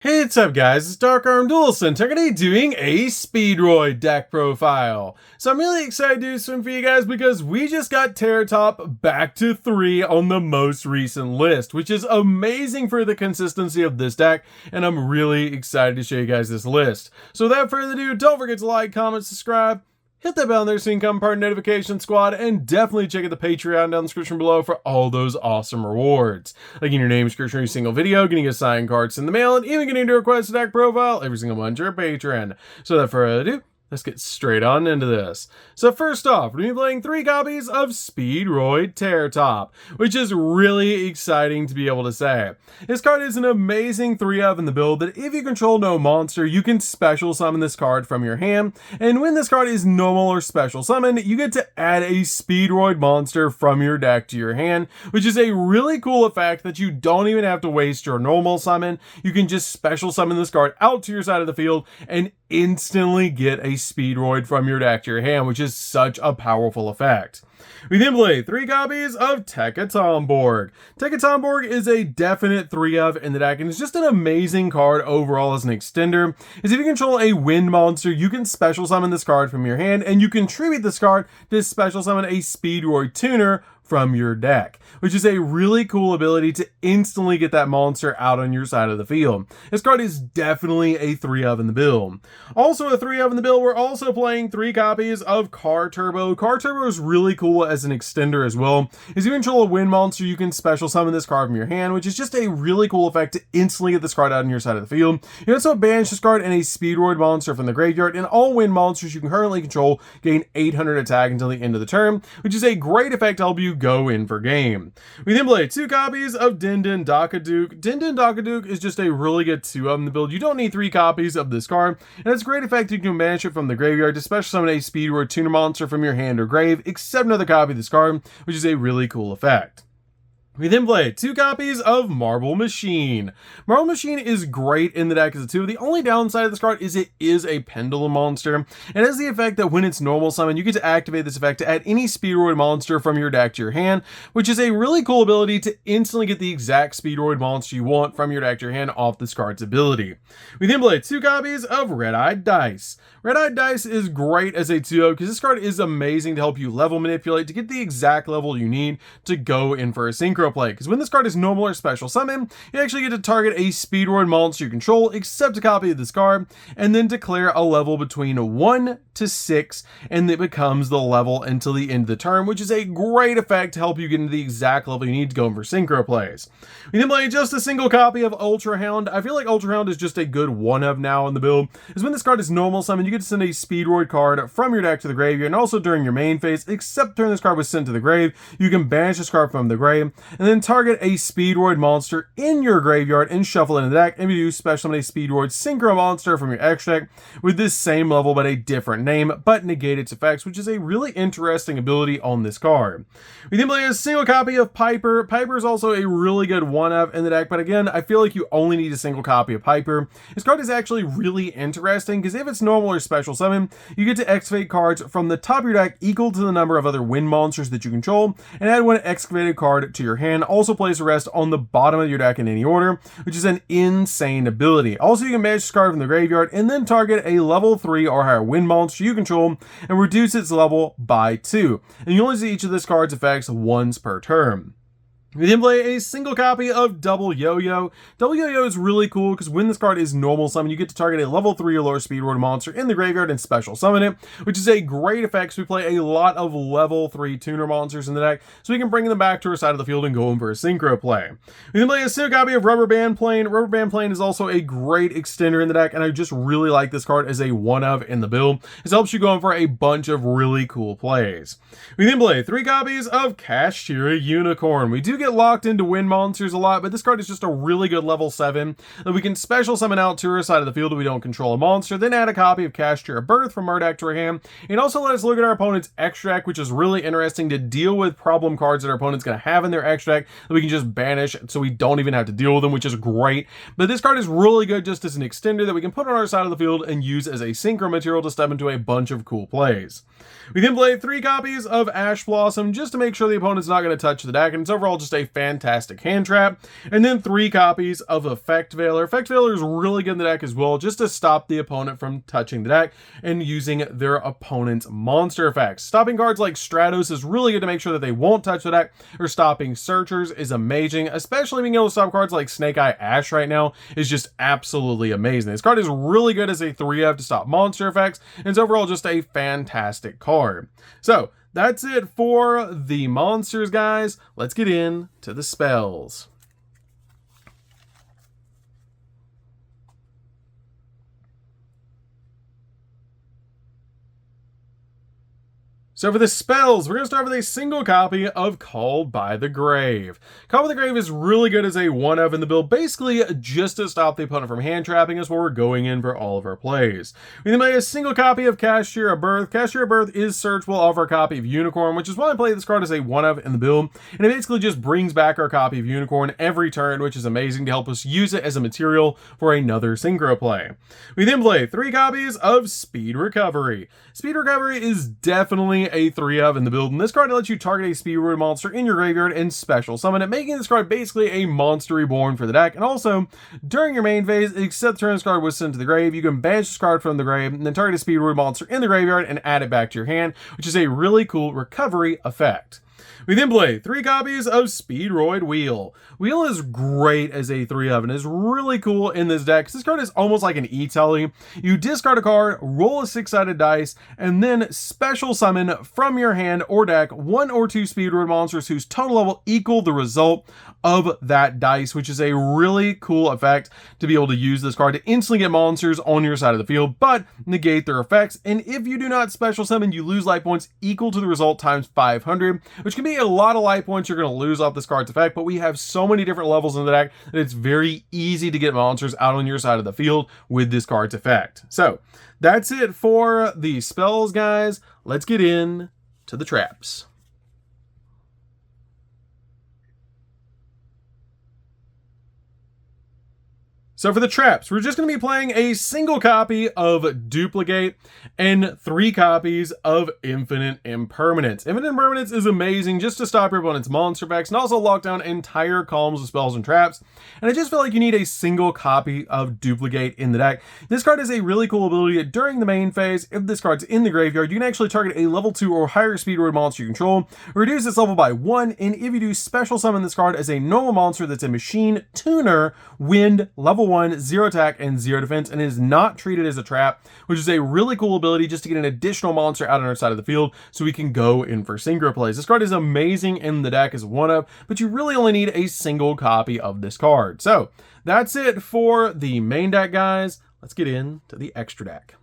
Hey, what's up guys, it's DarkArmedDuelist and today doing a Speedroid deck profile. So I'm really excited to do this one for you guys because we just got Terratop back to 3 on the most recent list, which is amazing for the consistency of this deck, and I'm really excited to show you guys this list. So without further ado, don't forget to like, comment, subscribe, hit that bell there so you can become part of the notification squad, and definitely check out the Patreon down in the description below for all those awesome rewards. Like getting your name description for every single video, getting a signed cards in the mail, and even getting to request a deck profile every single month to your Patreon. So without further ado, let's get straight on into this. So first off, we're going to be playing 3 copies of Speedroid Terratop, which is really exciting to be able to say. This card is an amazing 3-of in the build that if you control no monster, you can special summon this card from your hand, and when this card is normal or special summon, you get to add a Speedroid monster from your deck to your hand, which is a really cool effect that you don't even have to waste your normal summon. You can just special summon this card out to your side of the field and instantly get a Speedroid from your deck to your hand, which is such a powerful effect. We then play 3 copies of Tekatomborg. Tekatomborg is a definite 3-of in the deck, and it's just an amazing card overall as an extender. As if you control a wind monster, you can special summon this card from your hand, and you contribute this card to special summon a Speedroid tuner from your deck, which is a really cool ability to instantly get that monster out on your side of the field. This card is definitely a 3-of in the build. Also a 3-of in the build, we're also playing 3 copies of Car Turbo. Car Turbo is really cool as an extender as well. As you control a wind monster, you can special summon this card from your hand, which is just a really cool effect to instantly get this card out on your side of the field. You can also banish this card and a Speedroid monster from the graveyard, and all wind monsters you can currently control gain 800 attack until the end of the turn, which is a great effect to help you go in for game. We then play 2 copies of Din Din Dakaduke. Din Din Dakaduke is just a really good 2-of in the build. You don't need 3 copies of this card, and it's a great effect you can banish it from the graveyard to special summon a Speedroid tuner monster from your hand or grave, except another copy of this card, which is a really cool effect. We then play 2 copies of Marble Machine. Marble Machine is great in the deck as a 2. The only downside of this card is it is a pendulum monster. It has the effect that when it's normal summon, you get to activate this effect to add any Speedroid monster from your deck to your hand, which is a really cool ability to instantly get the exact Speedroid monster you want from your deck to your hand off this card's ability. We then play 2 copies of Red-Eyed Dice. Red-Eyed Dice is great as a 2-of because this card is amazing to help you level manipulate to get the exact level you need to go in for a synchro play, because when this card is normal or special summon, you actually get to target a Speedroid monster you control, except a copy of this card, and then declare a level between 1 to 6, and it becomes the level until the end of the turn, which is a great effect to help you get into the exact level you need to go in for synchro plays. We then play just a single copy of Ultra Hound. I feel like Ultra Hound is just a good 1-of now in the build, as when this card is normal summon, you get to send a Speedroid card from your deck to the graveyard, and also during your main phase, except during this card was sent to the grave, you can banish this card from the grave, and then target a Speedroid monster in your graveyard and shuffle it in the deck, and you special summon a Speedroid synchro monster from your extra deck with this same level but a different name, but negate its effects, which is a really interesting ability on this card. We then play a single copy of Piper. Piper is also a really good 1-of in the deck, but again, I feel like you only need a single copy of Piper. This card is actually really interesting because if it's normal or special summon, you get to excavate cards from the top of your deck equal to the number of other wind monsters that you control, and add 1 excavated card to your hand. Also place a rest on the bottom of your deck in any order, which is an insane ability. Also, you can banish this card from the graveyard and then target a level 3 or higher wind monster you control and reduce its level by 2. And you only see each of this card's effects once per turn. We then play a single copy of Double Yo-Yo. Double Yo-Yo is really cool because when this card is normal summon, you get to target a level 3 or lower Speedroid monster in the graveyard and special summon it, which is a great effect. So we play a lot of level 3 tuner monsters in the deck, so we can bring them back to our side of the field and go in for a synchro play. We then play a single copy of Rubber Band Plane. Rubber Band Plane is also a great extender in the deck, and I just really like this card as a 1-of in the build. This helps you go in for a bunch of really cool plays. We then play 3 copies of Kashira Unicorn. We do get locked into wind monsters a lot, but this card is just a really good level 7 that we can special summon out to our side of the field if we don't control a monster, then add a copy of Kashira Birth from our deck to our hand, and also let us look at our opponent's extra deck, which is really interesting to deal with problem cards that our opponent's going to have in their extra deck that we can just banish so we don't even have to deal with them, which is great. But this card is really good just as an extender that we can put on our side of the field and use as a synchro material to step into a bunch of cool plays. We then play 3 copies of Ash Blossom just to make sure the opponent's not going to touch the deck, and it's overall just just a fantastic hand trap. And then 3 copies of Effect Veiler. Effect Veiler is really good in the deck as well, just to stop the opponent from touching the deck and using their opponent's monster effects. Stopping cards like Stratos is really good to make sure that they won't touch the deck, or stopping Searchers is amazing, especially being able to stop cards like Snake Eye Ash right now is just absolutely amazing. This card is really good as a 3-of to stop monster effects, and it's overall just a fantastic card. So that's it for the monsters, guys. Let's get into the spells. So for the spells, we're going to start with a single copy of Called by the Grave. Called by the Grave is really good as a 1-of in the build, basically just to stop the opponent from hand trapping us while we're going in for all of our plays. We then play a single copy of Cashier of Birth. Cashier of Birth is searchable off our copy of Unicorn, which is why I play this card as a 1-of in the build, and it basically just brings back our copy of Unicorn every turn, which is amazing to help us use it as a material for another synchro play. We then play 3 copies of Speed Recovery. Speed Recovery is definitely a 3-of in the build, and this card lets you target a Speedroid monster in your graveyard and special summon it, making this card basically a monster reborn for the deck. And also, during your main phase, except the turn this card was sent to the grave, you can banish this card from the grave and then target a Speedroid monster in the graveyard and add it back to your hand, which is a really cool recovery effect. We then play 3 copies of Speedroid Wheel. Wheel is great as a 3-of and is really cool in this deck because this card is almost like an E-Telly. You discard a card, roll a 6-sided dice, and then special summon from your hand or deck 1 or 2 Speedroid monsters whose total level equal the result of that dice, which is a really cool effect to be able to use this card to instantly get monsters on your side of the field, but negate their effects. And if you do not special summon, you lose life points equal to the result times 500, which can be a lot of life points you're going to lose off this card's effect, but we have so many different levels in the deck that it's very easy to get monsters out on your side of the field with this card's effect. So that's it for the spells, guys. Let's get in to the traps. So for the traps, we're just going to be playing a single copy of Duplicate and 3 copies of Infinite Impermanence. Infinite Impermanence is amazing just to stop your opponent's monster effects and also lock down entire columns of spells and traps. And I just feel like you need a single copy of Duplicate in the deck. This card has a really cool ability that during the main phase, if this card's in the graveyard, you can actually target a level 2 or higher Speedroid monster you control, reduce its level by 1, and if you do special summon this card as a normal monster that's a machine, tuner, wind, level 1, 0 attack, and 0 defense, and is not treated as a trap, which is a really cool ability just to get an additional monster out on our side of the field so we can go in for synchro plays. This card is amazing in the deck as 1-of, but you really only need a single copy of this card. So that's it for the main deck, guys. Let's get into the extra deck.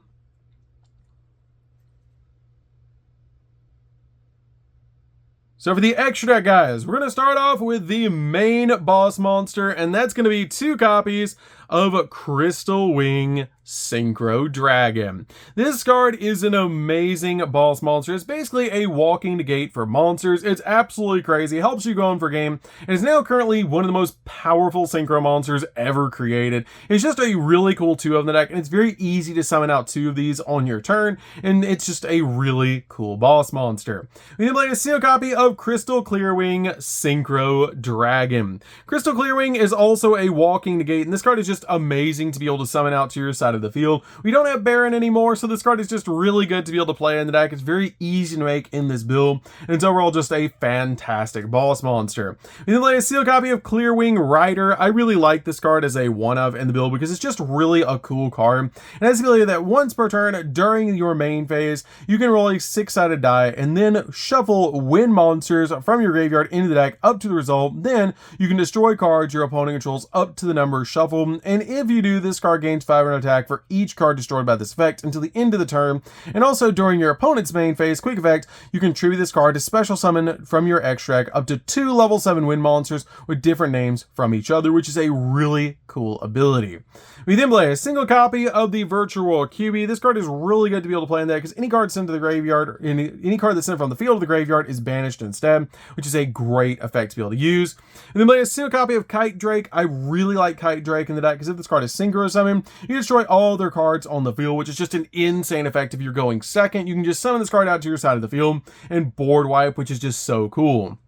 So for the extra deck, guys, we're going to start off with the main boss monster, and that's going to be 2 copies of Crystal Wing Synchro Dragon. This card is an amazing boss monster. It's basically a walking negate for monsters. It's absolutely crazy. It helps you go in for game, and is now currently one of the most powerful synchro monsters ever created. It's just a really cool 2-of in the deck, and it's very easy to summon out 2 of these on your turn, and it's just a really cool boss monster. We then play a single copy of Crystal Clearwing Synchro Dragon. Crystal Clearwing is also a walking negate, and this card is just amazing to be able to summon out to your side of the field. We don't have Baron anymore, so this card is just really good to be able to play in the deck. It's very easy to make in this build, and it's overall just a fantastic boss monster. We then play a sealed copy of Clearwing Rider. I really like this card as a 1-of in the build because it's just really a cool card. It has the ability that once per turn during your main phase, you can roll a 6-sided die and then shuffle win monsters from your graveyard into the deck up to the result. Then you can destroy cards your opponent controls up to the number shuffled, and if you do, this card gains 500 attack for each card destroyed by this effect until the end of the turn. And also during your opponent's main phase quick effect, you can tribute this card to special summon from your extract up to 2 level 7 win monsters with different names from each other, which is a really cool ability. We then play a single copy of the Virtual QB. This card is really good to be able to play in that because any card sent to the graveyard, or any card that's sent from the field to the graveyard is banished instead, which is a great effect to be able to use. And then play a single copy of Kite Drake. I really like Kite Drake in the deck because if this card is synchro summon, you can destroy all their cards on the field, which is just an insane effect. If you're going second, you can just summon this card out to your side of the field and board wipe, which is just so cool.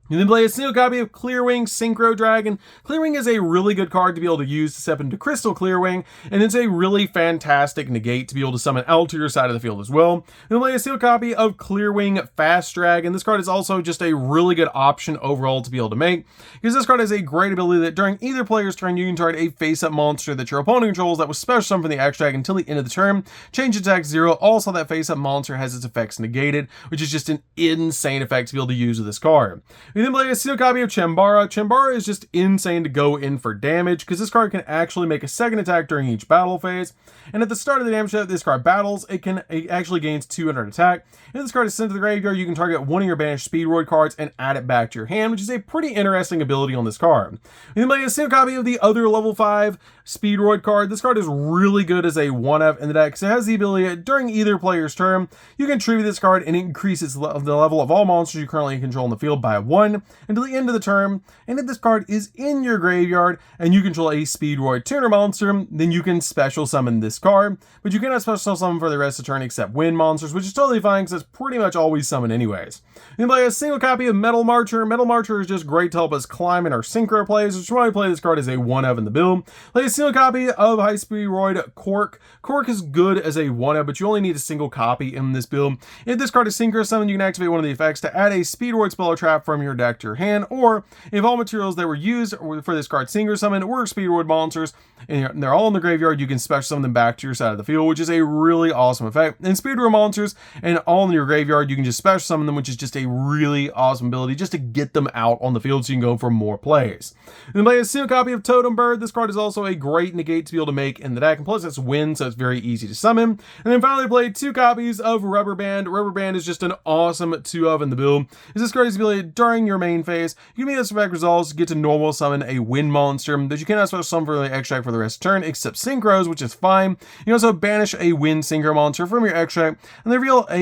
You then play a single copy of Clearwing Synchro Dragon. Clearwing is a really good card to be able to use to step into Crystal Clearwing, and it's a really fantastic negate to be able to summon out to your side of the field as well. You then play a single copy of Clearwing Fast Dragon. This card is also just a really good option overall to be able to make, because this card has a great ability that during either player's turn, you can target a face-up monster that your opponent controls that was special summoned from the X Dragon until the end of the turn, change attack 0. Also, that face-up monster has its effects negated, which is just an insane effect to be able to use with this card. We then play a single copy of Chambara. Chambara is just insane to go in for damage, because this card can actually make a second attack during each battle phase, and at the start of the damage that this card battles, it actually gains 200 attack. If this card is sent to the graveyard, you can target one of your banished Speedroid cards and add it back to your hand, which is a pretty interesting ability on this card. We then play a single copy of the other level 5 Speedroid card. This card is really good as a 1-of in the deck, because it has the ability that during either player's turn, you can tribute this card and it increases the level of all monsters you currently control in the field by 1 until the end of the turn. And if this card is in your graveyard and you control a Speedroid tuner monster, then you can special summon this card, but you cannot special summon for the rest of the turn except wind monsters, which is totally fine because it's pretty much always summon anyways. You can play a single copy of Metal Marcher. Metal Marcher is just great to help us climb in our synchro plays, which is why I play this card as a 1-of in the build. Play a single copy of High Speedroid Cork. Cork is good as a 1-of, but you only need a single copy in this build. If this card is synchro summoned, you can activate one of the effects to add a Speedroid spell or trap from your deck to your hand, or if all materials that were used for this card synchro summoned were Speedroid monsters and they're all in the graveyard, you can special summon them back to your side of the field, which is a really awesome effect. And Speedroid monsters and all in your graveyard, you can just special summon them, which is just a really awesome ability just to get them out on the field so you can go for more plays. Then play a single copy of Totem Bird. This card is also a great negate to be able to make in the deck, and plus it's wind, so it's very easy to summon. And then finally play 2 copies of Rubber Band. Rubber Band is just an awesome 2-of in the build. This card is ability during your main phase, you can make this effect results, get to normal summon a wind monster that you cannot special summon for the extract for the rest of the turn except synchros, which is fine. You can also banish a wind synchro monster from your extract and then reveal 2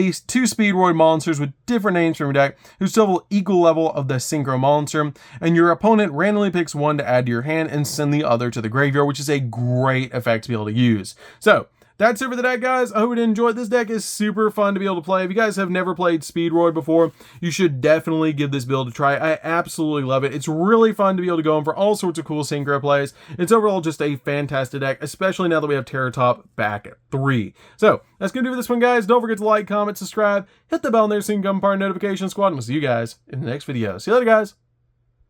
Speedroid monsters with different names from your deck who still have equal level of the synchro monster, and your opponent randomly picks one to add to your hand and send the other to the graveyard, which is a great effect to be able to use. So that's it for the deck, guys. I hope you enjoyed. This deck is super fun to be able to play. If you guys have never played Speedroid before, you should definitely give this build a try. I absolutely love it. It's really fun to be able to go in for all sorts of cool synchro plays. It's overall just a fantastic deck, especially now that we have Terror Top back at 3. So that's going to do for this one, guys. Don't forget to like, comment, subscribe, hit the bell in there so you can become part of the notification squad, and we'll see you guys in the next video. See you later, guys.